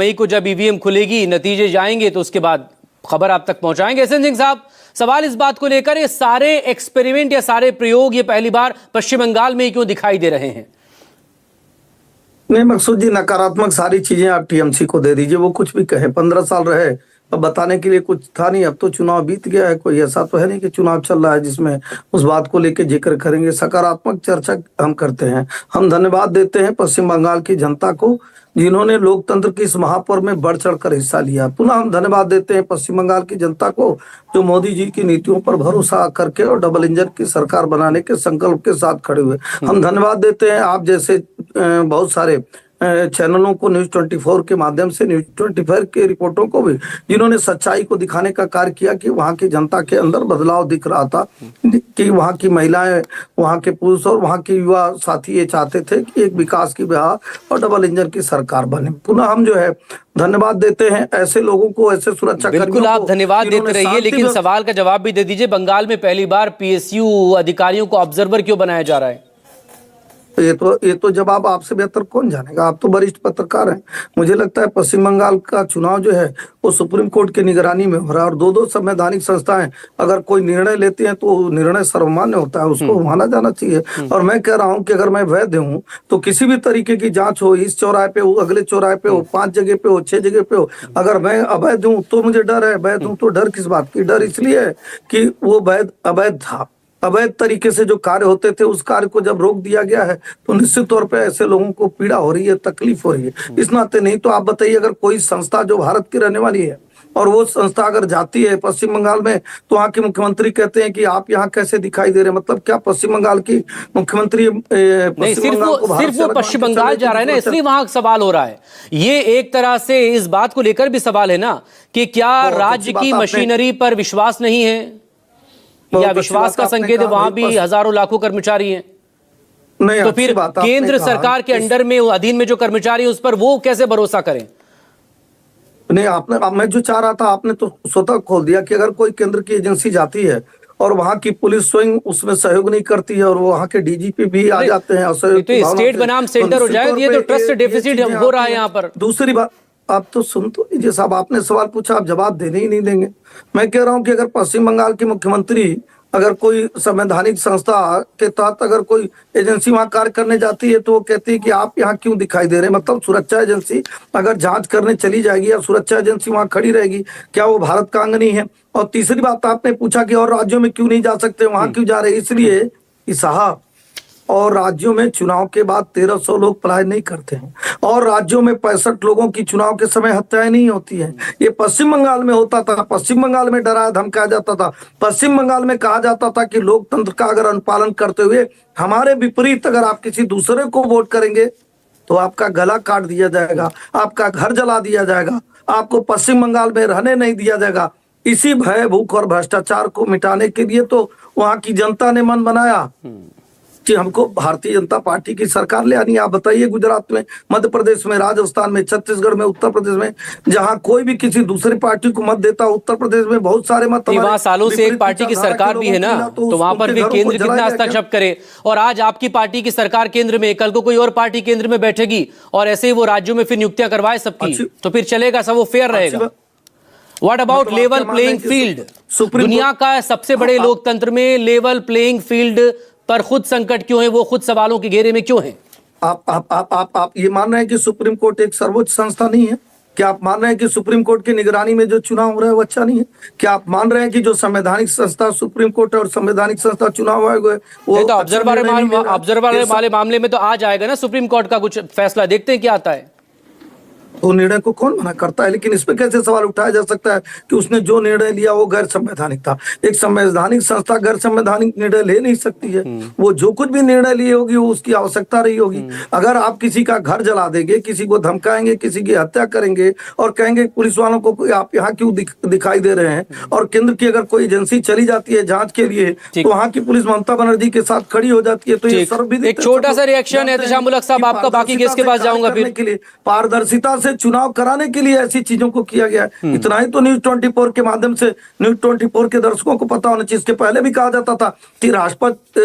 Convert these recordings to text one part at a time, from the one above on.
मई को जब ईवीएम खुलेगी, नतीजे जाएंगे तो उसके बाद खबर आप तक पहुंचाएंगे। एसएन सिंह साहब, सवाल इस बात को लेकर, ये सारे एक्सपेरिमेंट या सारे प्रयोग ये पहली बार पश्चिम बंगाल में ही क्यों दिखाई दे रहे हैं? नहीं मकसूद जी, नकारात्मक सारी चीजें आप टीएमसी को दे दीजिए, वो कुछ भी कहे। 15 साल रहे, अब बताने के लिए कुछ था नहीं। अब तो चुनाव बीत गया है, कोई ऐसा तो है नहीं कि चुनाव चल रहा है जिसमें उस बात को लेके जिक्र करेंगे। सकारात्मक चर्चा हम करते हैं। हम धन्यवाद देते हैं पश्चिम बंगाल की जनता को, जिन्होंने लोकतंत्र की इस महापर्व में बढ़ चढ़कर हिस्सा लिया। पुनः हम धन्यवाद देते हैं पश्चिम बंगाल की जनता को, जो मोदी जी की नीतियों पर भरोसा करके और डबल इंजन की सरकार बनाने के संकल्प के साथ खड़े हुए। हम धन्यवाद देते हैं आप जैसे बहुत सारे चैनलों को, न्यूज 24 के माध्यम से, न्यूज 24 के रिपोर्टों को भी, जिन्होंने सच्चाई को दिखाने का कार्य किया कि वहां की जनता के अंदर बदलाव दिख रहा था, कि वहां की महिलाएं, वहां के पुरुष और वहां के युवा साथी ये चाहते थे कि एक विकास की बिहार और डबल इंजन की सरकार बने। पुनः हम जो है धन्यवाद देते हैं ऐसे लोगों को, ऐसे सुरक्षा कर्मियों को। बिल्कुल, आप धन्यवाद देते रहिए, लेकिन सवाल का जवाब भी दे दीजिए। बंगाल में पहली बार पीएसयू अधिकारियों को ऑब्जर्वर क्यों बनाया जा रहा है? ये तो जवाब आपसे बेहतर कौन जानेगा, आप तो वरिष्ठ पत्रकार हैं। मुझे लगता है पश्चिम बंगाल का चुनाव जो है वो सुप्रीम कोर्ट की निगरानी में हो रहा है, और दो संवैधानिक संस्थाएं अगर कोई निर्णय लेती हैं तो निर्णय सर्वमान्य होता है, उसको माना जाना चाहिए। और मैं कह रहा हूं कि अगर मैं वैध हूं तो किसी भी तरीके की जांच हो, इस चौराहे पे हो, अगले चौराहे पे हो, 5 जगह पे हो, 6 जगह पे हो, अगर मैं अवैध हूं तो मुझे डर है। वैध हूं तो डर किस बात की? डर इसलिए है कि वो वैध अवैध था। अवैध तरीके से जो कार्य होते थे उस कार्य को जब रोक दिया गया है तो निश्चित तौर पे ऐसे लोगों को पीड़ा हो रही है, तकलीफ हो रही है। इस नाते नहीं तो आप बताइए, अगर कोई संस्था जो भारत की रहने वाली है और वो संस्था अगर जाती है पश्चिम बंगाल में तो वहाँ के मुख्यमंत्री कहते हैं कि आप यहाँ कैसे दिखाई दे रहे हैं, मतलब क्या पश्चिम बंगाल की मुख्यमंत्री नहीं, सिर्फ वो पश्चिम बंगाल जा रहा है ना, इसलिए वहां सवाल हो रहा है। ये एक तरह से इस बात को लेकर भी सवाल है ना कि क्या राज्य की मशीनरी पर विश्वास नहीं है, या विश्वास का संकेत है वहां भी हजारों लाखों कर्मचारी हैं? नहीं, तो फिर केंद्र सरकार के अंडर में, अधीन में जो कर्मचारी है उस पर वो कैसे भरोसा करें? नहीं, आपने, मैं जो चाह रहा था आपने तो स्वतः खोल दिया कि अगर कोई केंद्र की एजेंसी जाती है और वहां की पुलिस स्वयं उसमें सहयोग नहीं करती है और वहां के डीजीपी भी आ जाते हैं, तो स्टेट बनाम सेंटर हो जाए, ये तो ट्रस्ट डेफिसिट हो रहा है यहाँ पर। दूसरी बात, आप तो सुन तो लीजिए साहब, आपने सवाल पूछा, आप जवाब देने ही नहीं देंगे। मैं कह रहा हूं कि अगर पश्चिम बंगाल के मुख्यमंत्री अगर कोई संवैधानिक संस्था के तहत अगर कोई एजेंसी वहां कार्य करने जाती है तो वो कहती है कि आप यहाँ क्यों दिखाई दे रहे हैं। मतलब सुरक्षा एजेंसी अगर जांच करने चली जाएगी या सुरक्षा एजेंसी वहां खड़ी रहेगी, क्या वो भारत का अंग नहीं है? और तीसरी बात आपने पूछा कि और राज्यों में क्यों नहीं जा सकते, वहां क्यों जा रहे? इसलिए कि साहब, और राज्यों में चुनाव के बाद 1300 लोग पलायन नहीं करते हैं, और राज्यों में 65 लोगों की चुनाव के समय हत्याएं नहीं होती हैं। ये पश्चिम बंगाल में होता था। पश्चिम बंगाल में डराया धमकाया जाता था। पश्चिम बंगाल में कहा जाता था कि लोकतंत्र का अगर अनुपालन करते हुए हमारे विपरीत अगर आप किसी दूसरे को वोट करेंगे तो आपका गला काट दिया जाएगा, आपका घर जला दिया जाएगा, आपको पश्चिम बंगाल में रहने नहीं दिया जाएगा। इसी भय, भूख और भ्रष्टाचार को मिटाने के लिए तो वहां की जनता ने मन बनाया कि हमको भारतीय जनता पार्टी की सरकार ले आनी है। आप बताइए, गुजरात में, मध्य प्रदेश में, राजस्थान में, छत्तीसगढ़ में, उत्तर प्रदेश में, जहां कोई भी किसी दूसरी पार्टी को मत देता, उत्तर प्रदेश में बहुत सारे मत, वहां सालों से एक पार्टी की सरकार भी है ना, तो वहां पर भी केंद्र कितना हस्तक्षेप करे। और आज आपकी पार्टी की सरकार केंद्र में, कल को कोई और पार्टी केंद्र में बैठेगी और ऐसे ही वो राज्यों में फिर नियुक्तियां करवाए सबकी, तो फिर चलेगा सब, वो फेयर रहेगा? What about level playing field? दुनिया का सबसे बड़े लोकतंत्र में लेवल प्लेइंग फील्ड पर खुद संकट क्यों है? वो खुद सवालों के घेरे में क्यों है? आप ये मान रहे हैं कि सुप्रीम कोर्ट एक सर्वोच्च संस्था नहीं है? क्या आप मान रहे हैं कि सुप्रीम कोर्ट की निगरानी में जो चुनाव हो रहा है वो अच्छा नहीं है? क्या आप मान रहे हैं कि जो संवैधानिक संस्था सुप्रीम कोर्ट और संवैधानिक संस्था चुनाव आयोग है वो तो ऑब्जर्वर वाले मामले में तो आ जाएगा ना सुप्रीम कोर्ट का कुछ फैसला, देखते हैं क्या आता है। तो निर्णय को कौन मना करता है? लेकिन इस पे कैसे सवाल उठाया जा सकता है कि उसने जो निर्णय लिया वो गैर संवैधानिक था? एक संवैधानिक संस्था गैर संवैधानिक निर्णय ले नहीं सकती है। वो जो कुछ भी निर्णय लिए होगी वो उसकी आवश्यकता रही होगी। अगर आप किसी का घर जला देंगे, किसी को धमकाएंगे, किसी की हत्या करेंगे और कहेंगे पुलिस वालों को आप यहाँ क्यों दिखाई दे रहे हैं, और केंद्र की अगर कोई एजेंसी चली जाती है जांच के लिए तो वहाँ की पुलिस ममता बनर्जी के साथ खड़ी हो जाती है, तो ये सर्वविदित। एक छोटा सा रिएक्शन है एहतेशाम मुल्क साहब आपका, बाकी केस के पास जाऊंगा फिर। के लिए पारदर्शिता से चुनाव कराने के लिए ऐसी चीजों को किया गया है। इतना ही तो न्यूज 24 के माध्यम से न्यूज 24 के दर्शकों को पता होना चाहिए। इसके पहले भी कहा जाता था कि राष्ट्रपति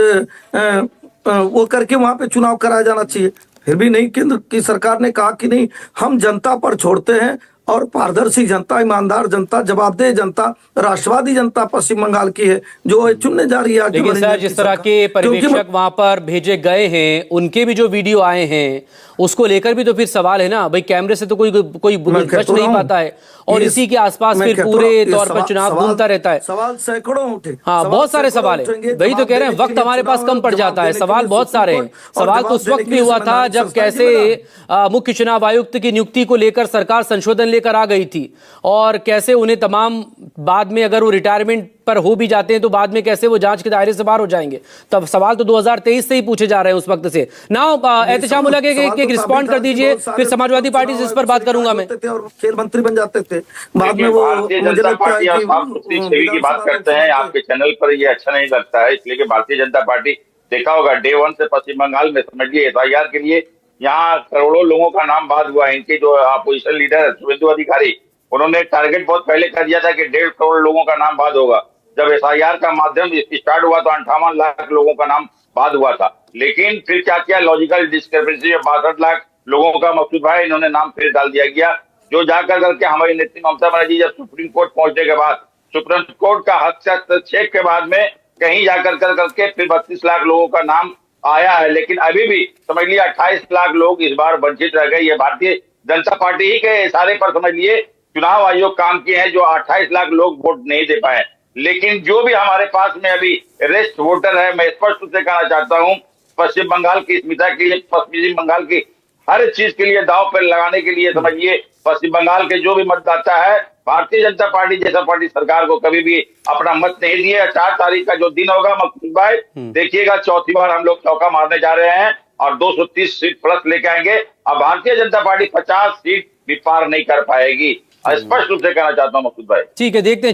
वो करके वहां पे चुनाव कराया जाना चाहिए। फिर भी नहीं, केंद्र की सरकार ने कहा कि नहीं, हम जनता पर छोड़ते हैं और पारदर्शी जनता, ईमानदार जनता, जवाबदेह जनता, राष्ट्रवादी जनता पश्चिम बंगाल की है जो चुनने जा रही है आगे लेकिन बढ़ने सर की जिस तरह सरकार। के क्योंकि पर्यवेक्षक वहां पर भेजे गए हैं उनके भी जो वीडियो आए हैं उसको लेकर भी तो फिर सवाल है ना भाई, कैमरे से तो कोई मैं बच कहता नहीं हूं, पाता है और इसी के आसपास मैं फिर कहता पूरे हूं, ये तौर पर चुनाव घूमता रहता है। सवाल सैकड़ों उठे, हाँ, बहुत सारे सैकड़ों सवाल है, उठेंगे, वही तो जवाब कह रहे हैं, देने के वक्त लिए हमारे पास चुनाव कम पड़ जवाब जाता है, देने के सवाल लिए बहुत सुप्रीम सारे हैं। कोर्ट और सवाल तो जवाब उस देने वक्त के भी लिए हुआ था संवैधानिक जब संस्थाएं कैसे जिम्मेदार। मुख्य चुनाव आयुक्त की नियुक्ति को लेकर सरकार संशोधन लेकर आ गई थी और कैसे उन्हें तमाम बाद में अगर वो रिटायरमेंट पर हो भी जाते हैं तो बाद में कैसे वो जांच के दायरे से बाहर हो जाएंगे। तब सवाल तो 2023 से ही पूछे जा रहे हैं उस वक्त से ना। एहतशाम उल्ला के रिस्पॉन्ड कर दीजिए, फिर समाजवादी पार्टी से इस पर बात करूंगा मैं। और खेल मंत्री बन जाते थे बाद में, देखिए, वो भारतीय मुझे जनता लगता है पार्टी, आप कि साफ सुथरी छवि की बात करते हैं, आपके चैनल पर ये अच्छा नहीं लगता है, इसलिए कि भारतीय जनता पार्टी, देखा होगा डे 1 से पश्चिम बंगाल में समझिए एफआईआर के लिए यहाँ करोड़ों लोगों का नाम बाद हुआ है। इनके जो अपोजिशन लीडर है शुभेंदु अधिकारी, उन्होंने टारगेट बहुत पहले कर दिया था कि 1.5 करोड़ लोगों का नाम बाद होगा। जब एफआईआर का माध्यम स्टार्ट हुआ तो 58 लाख लोगों का नाम बाद हुआ था। लेकिन फिर क्या किया, लॉजिकल डिस्क्रिपेंसी में 62 लाख लोगों का मकसूद भाई इन्होंने नाम फिर डाल दिया गया, जो जाकर करके हमारी नेत्री ममता बनर्जी जब सुप्रीम कोर्ट पहुंचने के बाद सुप्रीम कोर्ट का हस्तक्षेप के बाद में कहीं जाकर करके फिर 32 लाख लोगों का नाम आया है। लेकिन अभी भी समझ लिया 28 लाख लोग इस बार वंचित रह गए। ये भारतीय जनता पार्टी ही के इशारे पर समझ लिए चुनाव आयोग काम किए हैं, जो 28 लाख लोग वोट नहीं दे पाए। लेकिन जो भी हमारे पास में अभी रेस्ट वोटर है, मैं स्पष्ट रूप से कहना चाहता हूं, पश्चिम बंगाल की स्मिता के लिए, पश्चिम बंगाल की हर चीज के लिए दांव पर लगाने के लिए समझिए पश्चिम बंगाल के जो भी मतदाता है, भारतीय जनता पार्टी जैसा पार्टी सरकार को कभी भी अपना मत नहीं दिए। 4 तारीख का जो दिन होगा मकसूद भाई, देखिएगा चौथी बार हम लोग चौका मारने जा रहे हैं और 230 सीट प्लस लेके आएंगे। अब भारतीय जनता पार्टी 50 सीट भी पार नहीं कर पाएगी, स्पष्ट रूप से कहना चाहता हूं मकसूद भाई। ठीक है, देखते हैं।